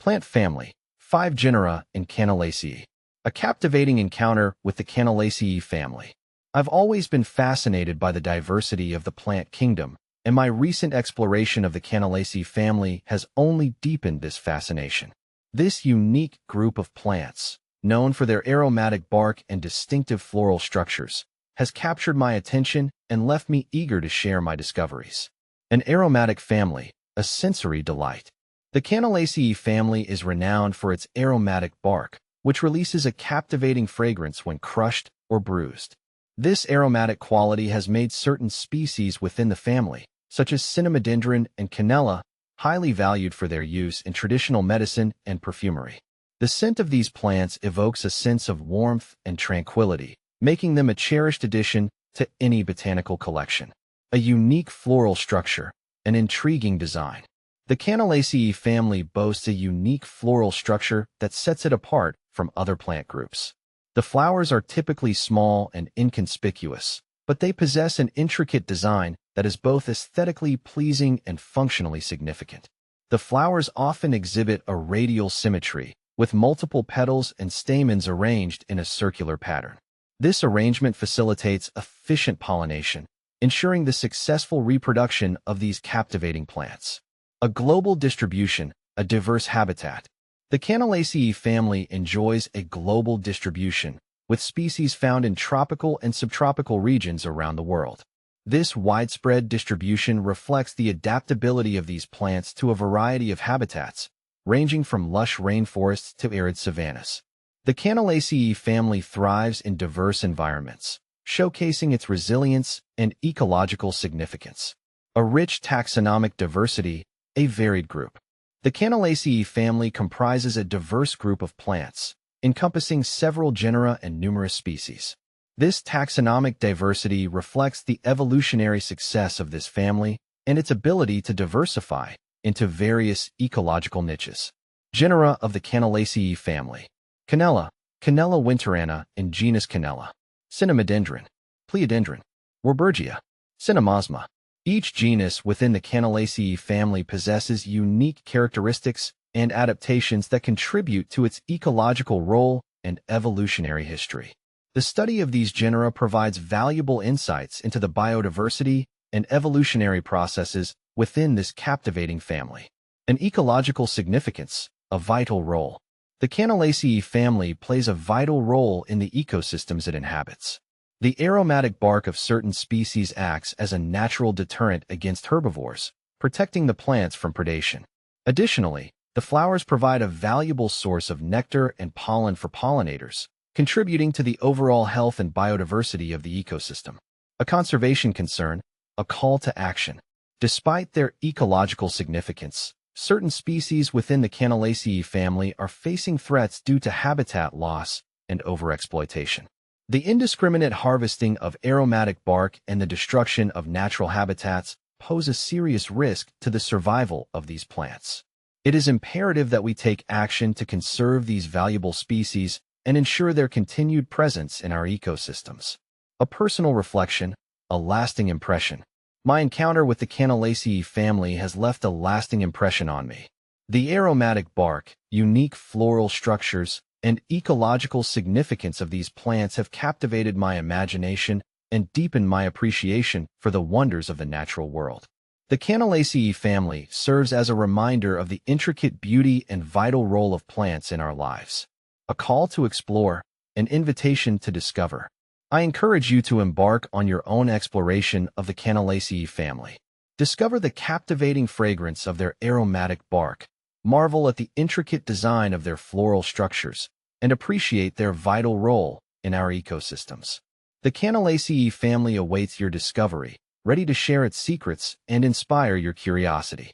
Plant family, 5 genera in Canellaceae. A captivating encounter with the Canellaceae family. I've always been fascinated by the diversity of the plant kingdom, and my recent exploration of the Canellaceae family has only deepened this fascination. This unique group of plants, known for their aromatic bark and distinctive floral structures, has captured my attention and left me eager to share my discoveries. An aromatic family, a sensory delight. The Canellaceae family is renowned for its aromatic bark, which releases a captivating fragrance when crushed or bruised. This aromatic quality has made certain species within the family, such as cinnamodendron and canella, highly valued for their use in traditional medicine and perfumery. The scent of these plants evokes a sense of warmth and tranquility, making them a cherished addition to any botanical collection. A unique floral structure, an intriguing design. The Canellaceae family boasts a unique floral structure that sets it apart from other plant groups. The flowers are typically small and inconspicuous, but they possess an intricate design that is both aesthetically pleasing and functionally significant. The flowers often exhibit a radial symmetry, with multiple petals and stamens arranged in a circular pattern. This arrangement facilitates efficient pollination, ensuring the successful reproduction of these captivating plants. A global distribution, a diverse habitat. The Canellaceae family enjoys a global distribution, with species found in tropical and subtropical regions around the world. This widespread distribution reflects the adaptability of these plants to a variety of habitats, ranging from lush rainforests to arid savannas. The Canellaceae family thrives in diverse environments, showcasing its resilience and ecological significance. A rich taxonomic diversity, a varied group. The Canellaceae family comprises a diverse group of plants, encompassing several genera and numerous species. This taxonomic diversity reflects the evolutionary success of this family and its ability to diversify into various ecological niches. Genera of the Canellaceae family. Canella, Canella winterana in genus Canella. Cinnamodendron, Pleodendron, Warburgia, Cinnamosma. Each genus within the Canellaceae family possesses unique characteristics and adaptations that contribute to its ecological role and evolutionary history. The study of these genera provides valuable insights into the biodiversity and evolutionary processes within this captivating family. An ecological significance, a vital role. The Canellaceae family plays a vital role in the ecosystems it inhabits. The aromatic bark of certain species acts as a natural deterrent against herbivores, protecting the plants from predation. Additionally, the flowers provide a valuable source of nectar and pollen for pollinators, contributing to the overall health and biodiversity of the ecosystem. A conservation concern, a call to action. Despite their ecological significance, certain species within the Canellaceae family are facing threats due to habitat loss and overexploitation. The indiscriminate harvesting of aromatic bark and the destruction of natural habitats pose a serious risk to the survival of these plants. It is imperative that we take action to conserve these valuable species and ensure their continued presence in our ecosystems. A personal reflection, a lasting impression. My encounter with the Canellaceae family has left a lasting impression on me. The aromatic bark, unique floral structures, and ecological significance of these plants have captivated my imagination and deepened my appreciation for the wonders of the natural world. The Canellaceae family serves as a reminder of the intricate beauty and vital role of plants in our lives. A call to explore, an invitation to discover. I encourage you to embark on your own exploration of the Canellaceae family. Discover the captivating fragrance of their aromatic bark, marvel at the intricate design of their floral structures, and appreciate their vital role in our ecosystems. The Canellaceae family awaits your discovery, ready to share its secrets and inspire your curiosity.